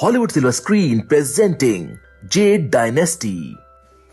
Hollywood silver screen presenting Z dynasty.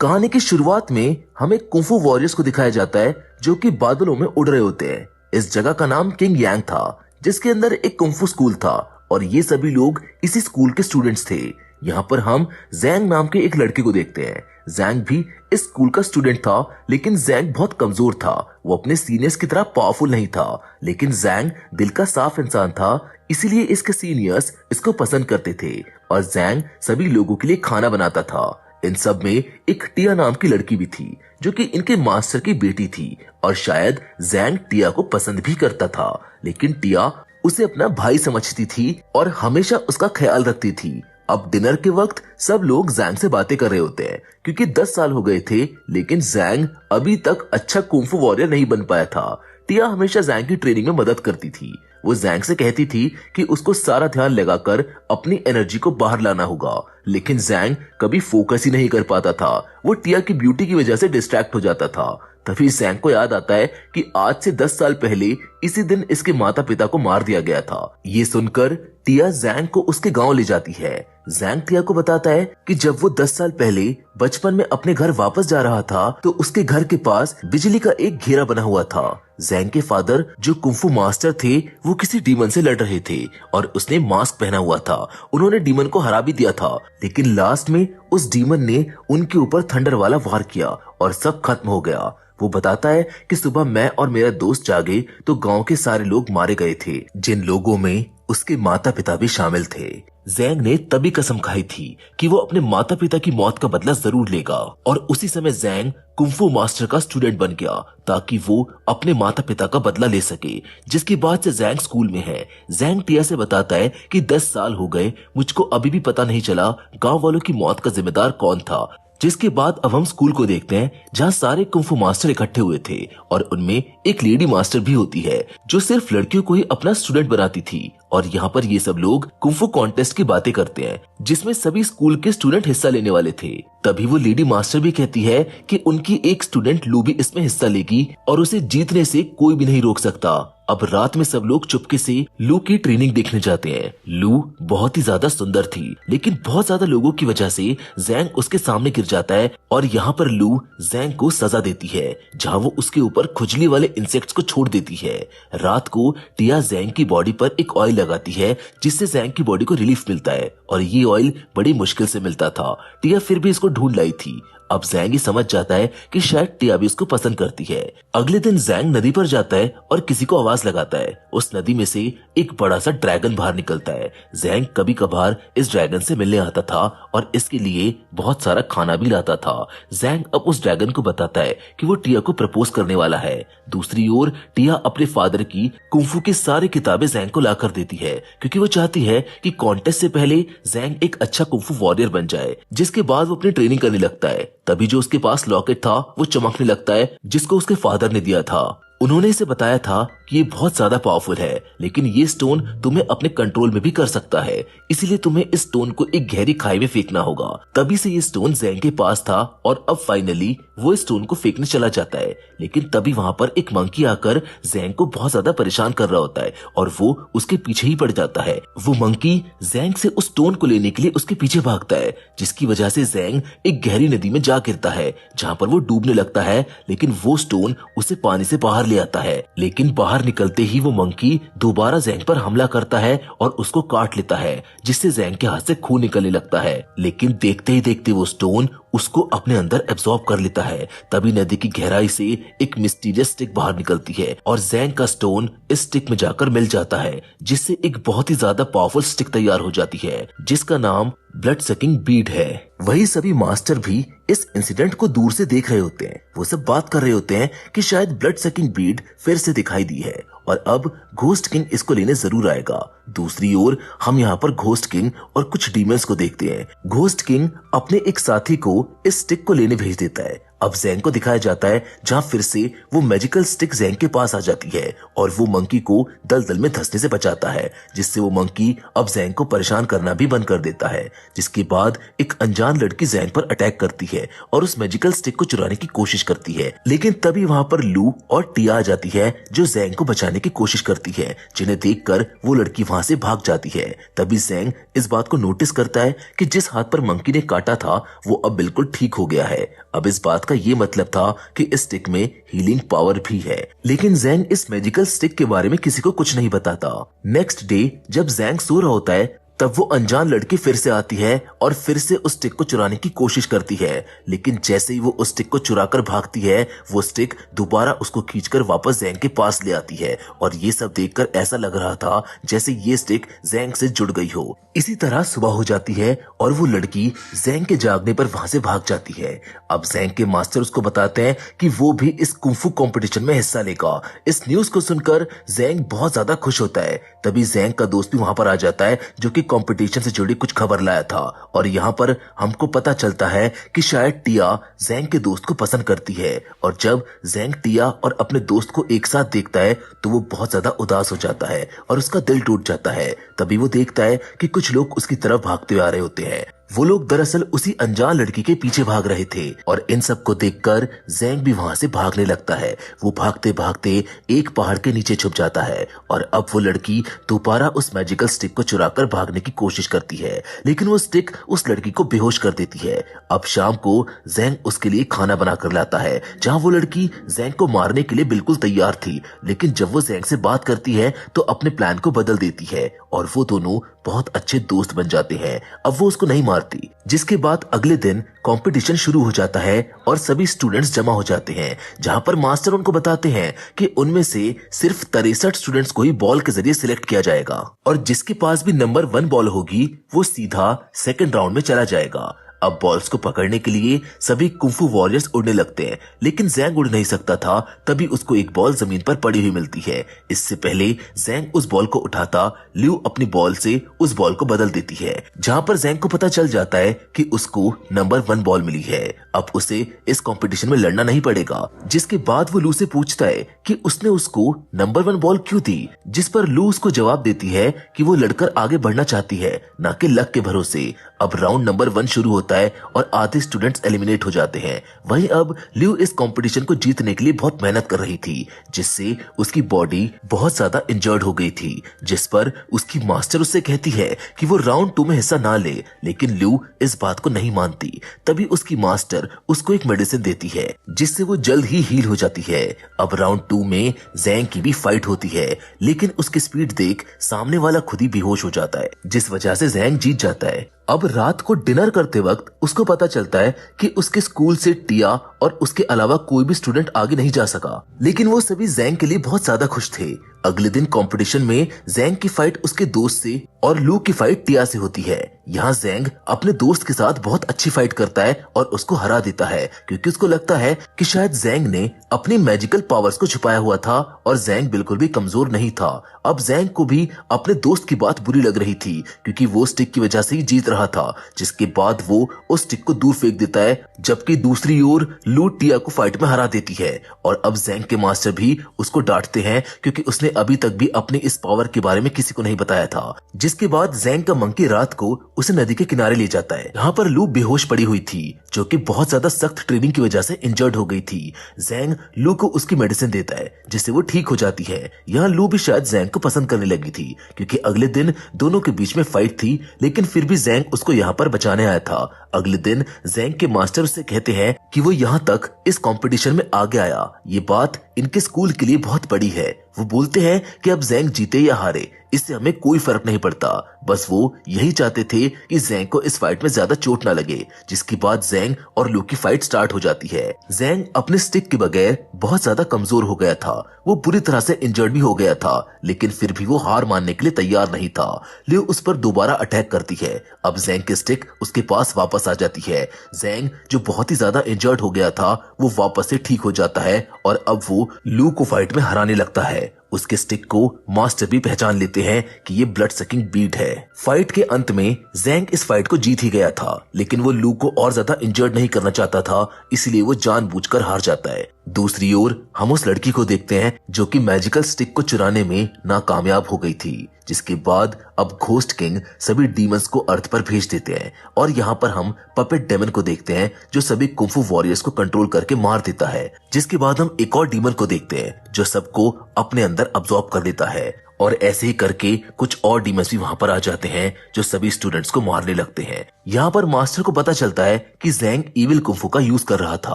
कहानी की शुरुआत में हमें कुंफू वॉरियर्स को दिखाया जाता है जो कि बादलों में उड़ रहे होते हैं। इस जगह का नाम किंग यांग था जिसके अंदर एक कुंफू स्कूल था और ये सभी लोग इसी स्कूल के स्टूडेंट्स थे। यहाँ पर हम जैंग नाम के एक लड़के को देखते हैं। जैंग भी इस स्कूल का स्टूडेंट था, लेकिन जैंग बहुत कमजोर था। वो अपने सीनियर्स की तरह पावरफुल नहीं था, लेकिन जैंग दिल का साफ इंसान था, इसीलिए इसके सीनियर्स इसको पसंद करते थे और जैंग सभी लोगों के लिए खाना बनाता था। इन सब में एक टिया नाम की लड़की भी थी जो कि इनके मास्टर की बेटी थी और शायद जैंग टिया को पसंद भी करता था, लेकिन टिया उसे अपना भाई समझती थी और हमेशा उसका ख्याल रखती थी। अब डिनर के वक्त सब लोग जैंग से बातें कर रहे होते हैं क्योंकि 10 साल हो गए थे, लेकिन जैंग अभी तक अच्छा कुंफू वॉरियर नहीं बन पाया था। टिया हमेशा जैंग की ट्रेनिंग में मदद करती थी। वो जैंग से कहती थी कि उसको सारा ध्यान लगाकर अपनी एनर्जी को बाहर लाना होगा, लेकिन जैंग कभी फोकस ही नहीं कर पाता था। वो टिया की ब्यूटी की वजह से डिस्ट्रैक्ट हो जाता था। तभी जैंग को याद आता है कि आज से 10 साल पहले इसी दिन इसके माता पिता को मार दिया गया था। ये सुनकर टिया जैंग को उसके गांव ले जाती है। जैंग टिया को बताता है कि जब वो 10 साल पहले बचपन में अपने घर वापस जा रहा था तो उसके घर के पास बिजली का एक घेरा बना हुआ था। जैंग के फादर जो कुंफू मास्टर थे वो किसी डीमन से लड़ रहे थे और उसने मास्क पहना हुआ था। उन्होंने डीमन को हरा भी दिया था, लेकिन लास्ट में उस डीमन ने उनके ऊपर थंडर वाला वार किया और सब खत्म हो गया। वो बताता है कि सुबह मैं और मेरा दोस्त जागे तो गांव के सारे लोग मारे गए थे, जिन लोगों में उसके माता पिता भी शामिल थे। जैंग ने तभी कसम खाई थी कि वो अपने माता पिता की मौत का बदला जरूर लेगा और उसी समय जैंग कुंफू मास्टर का स्टूडेंट बन गया ताकि वो अपने माता पिता का बदला ले सके। जिसके बाद से जैंग स्कूल में है। जैंग टिया से बताता है कि 10 साल हो गए, मुझको अभी भी पता नहीं चला गांव वालों की मौत का जिम्मेदार कौन था। जिसके बाद अब हम स्कूल को देखते हैं जहाँ सारे कुंफू मास्टर इकट्ठे हुए थे और उनमें एक लेडी मास्टर भी होती है जो सिर्फ लड़कियों को ही अपना स्टूडेंट बनाती थी। और यहाँ पर ये सब लोग कुंफू कॉन्टेस्ट की बातें करते हैं जिसमें सभी स्कूल के स्टूडेंट हिस्सा लेने वाले थे। तभी वो लेडी मास्टर भी कहती है कि उनकी एक स्टूडेंट लू भी इसमें हिस्सा लेगी और उसे जीतने से कोई भी नहीं रोक सकता। अब रात में सब लोग चुपके से लू की ट्रेनिंग देखने जाते हैं। लू बहुत ही ज्यादा सुंदर थी, लेकिन बहुत ज्यादा लोगों की वजह से जैंग उसके सामने गिर जाता है और यहाँ पर लू जैंग को सजा देती है जहाँ वो उसके ऊपर खुजली वाले इंसेक्ट्स को छोड़ देती है। रात को टिया जैंग की बॉडी पर एक ऑयल लगाती है जिससे जैंग की बॉडी को रिलीफ मिलता है और ये ऑयल बड़ी मुश्किल से मिलता था। टिया फिर भी इसको ढूंढ लाई थी। अब जैंग समझ जाता है कि शायद टिया भी उसको पसंद करती है। अगले दिन जैंग नदी पर जाता है और किसी को आवाज लगाता है। उस नदी में से एक बड़ा सा ड्रैगन बाहर निकलता है। जैंग कभी कभार इस ड्रैगन से मिलने आता था और इसके लिए बहुत सारा खाना भी लाता था। जैंग अब उस ड्रैगन को बताता है कि वो टिया को प्रपोज करने वाला है। दूसरी ओर टिया अपने फादर की कुंफू की सारी किताबें जैंग को ला कर देती है क्योंकि वो चाहती है कि कॉन्टेस्ट से पहले जैंग एक अच्छा कुंफू वॉरियर बन जाए। जिसके बाद वो अपनी ट्रेनिंग करने लगता है। तभी जो उसके पास लॉकेट था वो चमकने लगता है जिसको उसके फादर ने दिया था। उन्होंने इसे बताया था कि ये बहुत ज्यादा पावरफुल है, लेकिन ये स्टोन तुम्हें अपने कंट्रोल में भी कर सकता है, इसीलिए तुम्हें इस स्टोन को एक गहरी खाई में फेंकना होगा। तभी से ये स्टोन जैंग के पास था और अब फाइनली वो इस स्टोन को फेंकने चला जाता है, लेकिन तभी वहाँ पर एक मंकी आकर जैंग को बहुत ज्यादा परेशान कर रहा होता है और वो उसके पीछे ही पड़ जाता है। वो मंकी जैंग से उस स्टोन को लेने के लिए उसके पीछे भागता है, जिसकी वजह से जैंग एक गहरी नदी में जा गिरता है जहाँ पर वो डूबने लगता है, लेकिन वो स्टोन उसे पानी से बाहर ले आता है। लेकिन बाहर निकलते ही वो मंकी दोबारा जैंग पर हमला करता है और उसको काट लेता है, जिससे जैंग के हाथ से खून निकलने लगता है। लेकिन देखते ही देखते वो स्टोन उसको अपने अंदर एब्जॉर्ब कर लेता है। तभी नदी की गहराई से एक मिस्टीरियस स्टिक बाहर निकलती है और जैंग का स्टोन इस स्टिक में जाकर मिल जाता है, जिससे एक बहुत ही ज्यादा पावरफुल स्टिक तैयार हो जाती है जिसका नाम ब्लड सकिंग बीड है। वही सभी मास्टर भी इस इंसिडेंट को दूर से देख रहे होते हैं। वो सब बात कर रहे होते हैं कि शायद ब्लड सकिंग बीड फिर से दिखाई दी है और अब घोस्ट किंग इसको लेने जरूर आएगा। दूसरी ओर हम यहाँ पर घोस्ट किंग और कुछ डीमंस को देखते हैं। घोस्ट किंग अपने एक साथी को इस स्टिक को लेने भेज देता है। अब जैंग को दिखाया जाता है जहाँ फिर से वो मैजिकल स्टिक जैंग के पास आ जाती है और वो मंकी को दलदल में धंसने से बचाता है, जिससे वो मंकी अब जैंग को परेशान करना भी बंद कर देता है। जिसके बाद एक अनजान लड़की जैंग पर अटैक करती है और उस मैजिकल स्टिक को चुराने की कोशिश करती है, लेकिन तभी वहाँ पर लू और टिया आ जाती है जो जैंग को बचाने जाने की कोशिश करती है, जिन्हें देखकर वो लड़की वहां से भाग जाती है। तभी ज़ैंग इस बात को नोटिस करता है कि जिस हाथ पर मंकी ने काटा था वो अब बिल्कुल ठीक हो गया है। अब इस बात का ये मतलब था कि इस स्टिक में हीलिंग पावर भी है, लेकिन ज़ैंग इस मैजिकल स्टिक के बारे में किसी को कुछ नहीं बताता। नेक्स्ट डे जब ज़ैंग सो रहा होता है तब वो अनजान लड़की फिर से आती है और फिर से उस स्टिक को चुराने की कोशिश करती है, लेकिन जैसे ही वो उस स्टिक को चुराकर भागती है वो स्टिक दोबारा उसको खींचकर वापस ज़ैंग के पास ले आती है। और ये सब देखकर ऐसा लग रहा था जैसे ये स्टिक ज़ैंग से जुड़ गई हो। इसी तरह सुबह हो जाती है और वो लड़की ज़ैंग के जागने पर वहां से भाग जाती है। अब ज़ैंग के मास्टर उसको बताते हैं कि वो भी इस कुंफू कंपटीशन में हिस्सा लेगा। इस न्यूज को सुनकर ज़ैंग बहुत ज्यादा खुश होता है। तभी ज़ैंग का दोस्त भी वहां पर आ जाता है जो कि कंपटीशन से जुड़ी कुछ खबर लाया था, और यहाँ पर हमको पता चलता है कि शायद टिया ज़ैंग के दोस्त को पसंद करती है। और जब ज़ैंग टिया और अपने दोस्त को एक साथ देखता है तो वो बहुत ज्यादा उदास हो जाता है और उसका दिल टूट जाता है। तभी वो देखता है कि कुछ लोग उसकी तरफ भागते हुए आ रहे होते हैं। वो लोग दरअसल उसी अनजान लड़की के पीछे भाग रहे थे, और इन सब को देखकर ज़ैंग भी वहां से भागने लगता है। वो भागते भागते एक पहाड़ के नीचे छुप जाता है, और अब वो लड़की दोबारा उस मैजिकल स्टिक को चुराकर भागने की कोशिश करती है, लेकिन वो स्टिक उस लड़की को बेहोश कर देती है। अब शाम को ज़ैंग उसके लिए खाना बनाकर लाता है, जहाँ वो लड़की ज़ैंग को मारने के लिए बिल्कुल तैयार थी, लेकिन जब वो ज़ैंग से बात करती है तो अपने प्लान को बदल देती है और वो दोनों बहुत अच्छे दोस्त बन जाते हैं। अब वो उसको नहीं मारती, जिसके बाद अगले दिन कंपटीशन शुरू हो जाता है और सभी स्टूडेंट्स जमा हो जाते हैं, जहां पर मास्टर उनको बताते हैं कि उनमें से सिर्फ 63 स्टूडेंट्स को ही बॉल के जरिए सिलेक्ट किया जाएगा, और जिसके पास भी नंबर 1 बॉल होगी वो सीधा सेकंड राउंड में चला जाएगा। अब बॉल्स को पकड़ने के लिए सभी कुंफू वॉरियर्स उड़ने लगते हैं, लेकिन ज़ैंग उड़ नहीं सकता था। तभी उसको एक बॉल जमीन पर पड़ी हुई मिलती है। इससे पहले ज़ैंग उस बॉल को उठाता, ल्यू अपनी बॉल से उस बॉल को बदल देती है, जहां पर ज़ैंग को पता चल जाता है कि उसको नंबर 1 बॉल मिली है। अब उसे इस कंपटीशन में लड़ना नहीं पड़ेगा, जिसके बाद वो लू से पूछता है कि उसने उसको नंबर 1 बॉल क्यों दी, जिस पर लू उसको जवाब देती है कि वो लड़कर आगे बढ़ना चाहती है, ना कि लक के भरोसे। अब राउंड नंबर 1 शुरू होता है और आधे स्टूडेंट्स एलिमिनेट हो जाते हैं। वहीं अब ल्यू इस कंपटीशन को जीतने के लिए बहुत मेहनत कर रही थी, जिससे उसकी बॉडी बहुत ज्यादा इंजर्ड हो गई थी, जिस पर उसकी मास्टर उससे कहती है कि वो राउंड 2 में हिस्सा ना ले, लेकिन ल्यू इस बात को नहीं मानती। तभी उसकी मास्टर उसको एक मेडिसिन देती है, जिससे वो जल्द ही हील हो जाती है। अब राउंड 2 में ज़ैंग की भी फाइट होती है, लेकिन उसकी स्पीड देख सामने वाला खुद ही बेहोश हो जाता है, जिस वजह से ज़ैंग जीत जाता है। अब रात को डिनर करते वक्त उसको पता चलता है कि उसके स्कूल से टिया और उसके अलावा कोई भी स्टूडेंट आगे नहीं जा सका, लेकिन वो सभी ज़ैंग के लिए बहुत ज्यादा खुश थे। अगले दिन कंपटीशन में ज़ैंग की फाइट उसके दोस्त से और लू की फाइट टिया से होती है। यहाँ ज़ैंग अपने दोस्त के साथ बहुत अच्छी फाइट करता है और उसको हरा देता है, क्योंकि उसको लगता है कि शायद ज़ैंग ने अपनी मैजिकल पावर्स को छुपाया हुआ था और ज़ैंग बिल्कुल भी कमजोर नहीं था। अब ज़ैंग को भी अपने दोस्त की बात बुरी लग रही थी, क्योंकि वो स्टिक की वजह से ही जीत रहा था, जिसके बाद वो उस स्टिक को दूर फेंक देता है, जबकि दूसरी ओर लू टिया को फाइट में हरा देती है। और अब ज़ैंग के मास्टर भी उसको डांटते हैं, क्योंकि उसने अभी तक भी अपने इस पावर के बारे में किसी को नहीं बताया था। जिसके बाद ज़ैंग का मंकी रात को उसे नदी के किनारे ले जाता है, यहाँ पर लू बेहोश पड़ी हुई थी, जो कि बहुत ज्यादा सख्त ट्रेनिंग की वजह से इंजर्ड हो गई थी। ज़ैंग लू को उसकी मेडिसिन देता है, जिससे वो ठीक हो जाती है। यहाँ लू भी शायद ज़ैंग को पसंद करने लगी थी, क्योंकि अगले दिन दोनों के बीच में फाइट थी, लेकिन फिर भी ज़ैंग उसको यहाँ पर बचाने आया था। अगले दिन ज़ैंग के मास्टर उससे कहते हैं कि वो यहाँ तक इस कंपटीशन में आगे आया, ये बात इनके स्कूल के लिए बहुत बड़ी है। वो बोलते हैं कि अब ज़ैंग जीते या हारे इससे हमें कोई फर्क नहीं पड़ता, बस वो यही चाहते थे कि ज़ैंग को इस फाइट में ज्यादा चोट ना लगे। जिसके बाद ज़ैंग और लू की फाइट स्टार्ट हो जाती है। ज़ैंग अपने स्टिक के बगैर बहुत ज्यादा कमजोर हो गया था, वो बुरी तरह से इंजर्ड भी हो गया था, लेकिन फिर भी वो हार मानने के लिए तैयार नहीं था। ल्यू उस पर दोबारा अटैक करती है। अब ज़ैंग की स्टिक उसके पास वापस आ जाती है। ज़ैंग जो बहुत ही ज्यादा इंजर्ड हो गया था वो वापस से ठीक हो जाता है और अब वो लू को फाइट में हराने लगता है। उसके स्टिक को मास्टर भी पहचान लेते हैं कि ये ब्लड सकिंग बीट है। फाइट के अंत में ज़ैंग इस फाइट को जीत ही गया था, लेकिन वो लू को और ज्यादा इंजर्ड नहीं करना चाहता था, इसलिए वो जानबूझकर हार जाता है। दूसरी ओर हम उस लड़की को देखते हैं जो कि मैजिकल स्टिक को चुराने में नाकामयाब हो गई थी, जिसके बाद अब घोस्ट किंग सभी डीमंस को अर्थ पर भेज देते हैं और यहाँ पर हम पपेट डेमन को देखते हैं जो सभी कुंफू वॉरियर्स को कंट्रोल करके मार देता है। जिसके बाद हम एक और डीमन को देखते हैं जो सबको अपने अंदर अब्सॉर्ब कर लेता है और ऐसे ही करके कुछ और डीमंस भी वहां पर आ जाते हैं जो सभी स्टूडेंट्स को मारने लगते हैं। यहाँ पर मास्टर को पता चलता है कि ज़ैंग इविल कुंफू का यूज कर रहा था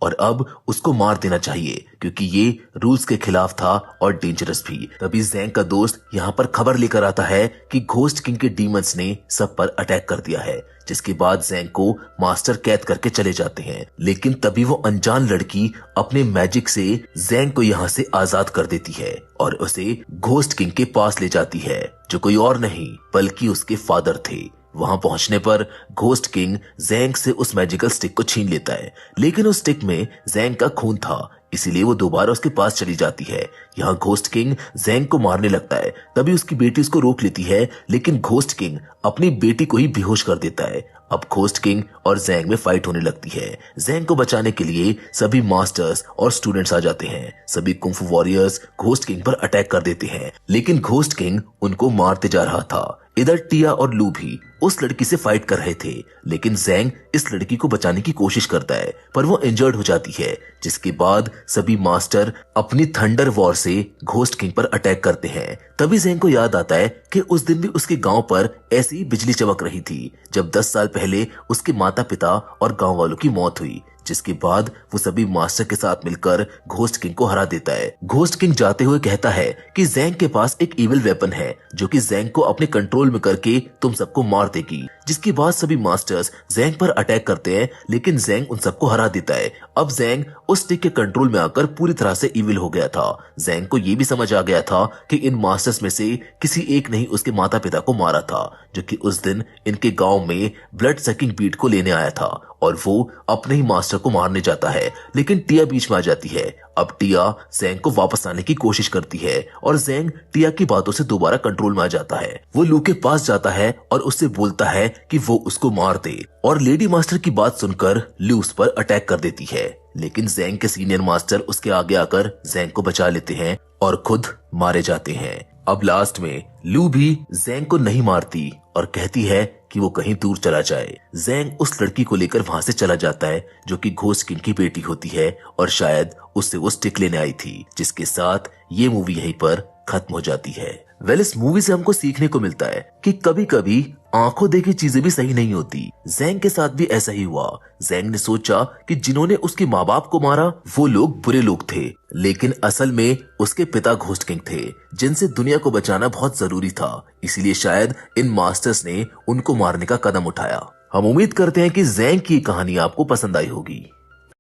और अब उसको मार देना चाहिए क्योंकि ये रूल्स के खिलाफ था और डेंजरस भी। तभी ज़ैंग का दोस्त यहाँ पर खबर लेकर आता है कि घोस्ट किंग के डीमंस ने सब पर अटैक कर दिया है, जिसके बाद ज़ैंग को मास्टर कैद करके चले जाते हैं। लेकिन तभी वो अनजान लड़की अपने मैजिक से ज़ैंग को यहाँ से आजाद कर देती है और उसे घोस्ट किंग के पास ले जाती है जो कोई और नहीं बल्कि उसके फादर थे। वहां पहुंचने पर घोस्ट किंग ज़ैंग से उस मैजिकल स्टिक को छीन लेता है, लेकिन उस स्टिक में ज़ैंग का खून था, इसीलिए वो दोबारा उसके पास चली जाती है। यहाँ घोस्ट किंग ज़ैंग को मारने लगता है, तभी उसकी बेटी उसको रोक लेती है, लेकिन घोस्ट किंग अपनी बेटी को ही बेहोश कर देता है। अब घोस्ट किंग और ज़ैंग में फाइट होने लगती है। ज़ैंग को बचाने के लिए सभी मास्टर्स और स्टूडेंट्स आ जाते हैं। सभी कुंफू वॉरियर्स घोस्ट किंग पर अटैक कर देते हैं, लेकिन घोस्ट किंग उनको मारते जा रहा था। इधर टिया और लू भी उस लड़की से फाइट कर रहे थे, लेकिन ज़ैंग इस लड़की को बचाने की कोशिश करता है पर वो इंजर्ड हो जाती है। जिसके बाद सभी मास्टर अपनी थंडर वॉर से घोस्ट किंग पर अटैक करते हैं। तभी ज़ैंग को याद आता है कि उस दिन भी उसके गांव पर ऐसी ही बिजली चमक रही थी जब 10 साल पहले उसके माता पिता और गांव वालों की मौत हुई। जिसके बाद वो सभी मास्टर के साथ मिलकर घोस्ट किंग को हरा देता है। घोस्ट किंग जाते हुए कहता है कि ज़ैंग के पास एक इविल वेपन है जो कि ज़ैंग को अपने कंट्रोल में करके तुम सबको मार देगी। जिसके बाद सभी मास्टर्स ज़ैंग पर अटैक करते हैं, लेकिन ज़ैंग उन सबको हरा देता है। अब ज़ैंग उस स्टिक के कंट्रोल में आकर पूरी तरह से इविल हो गया था। ज़ैंग को ये भी समझ आ गया था कि इन मास्टर्स में से किसी एक ने ही उसके माता पिता को मारा था, जो कि उस दिन इनके गांव में ब्लड सकिंग बीट को लेने आया था और वो अपने ही मास्टर को मारने जाता है। लेकिन टिया बीच में आ जाती है। अब टिया ज़ैंग को वापस आने की कोशिश करती है और ज़ैंग टिया की बातों से दोबारा कंट्रोल में आ जाता है। वो लू के पास जाता है और उससे बोलता है कि वो उसको मार दे और लेडी मास्टर की बात सुनकर लू उस पर अटैक कर देती है, लेकिन ज़ैंग के सीनियर मास्टर उसके आगे आकर ज़ैंग को बचा लेते हैं और खुद मारे जाते हैं। अब लास्ट में लू भी ज़ैंग को नहीं मारती और कहती है कि वो कहीं दूर चला जाए। ज़ैंग उस लड़की को लेकर वहां से चला जाता है जो कि घोस्ट किंग की बेटी होती है और शायद उससे वो स्टिक लेने आई थी। जिसके साथ ये मूवी यहीं पर खत्म हो जाती है। इस मूवी से हमको सीखने को मिलता है कि कभी कभी आंखों देखी चीजें भी सही नहीं होती। ज़ैंग के साथ भी ऐसा ही हुआ। ज़ैंग ने सोचा कि जिन्होंने उसके माँ बाप को मारा वो लोग बुरे लोग थे, लेकिन असल में उसके पिता घोस्ट किंग थे जिनसे दुनिया को बचाना बहुत जरूरी था। इसलिए शायद इन मास्टर्स ने उनको मारने का कदम उठाया। हम उम्मीद करते हैं कि ज़ैंग की कहानी आपको पसंद आई होगी।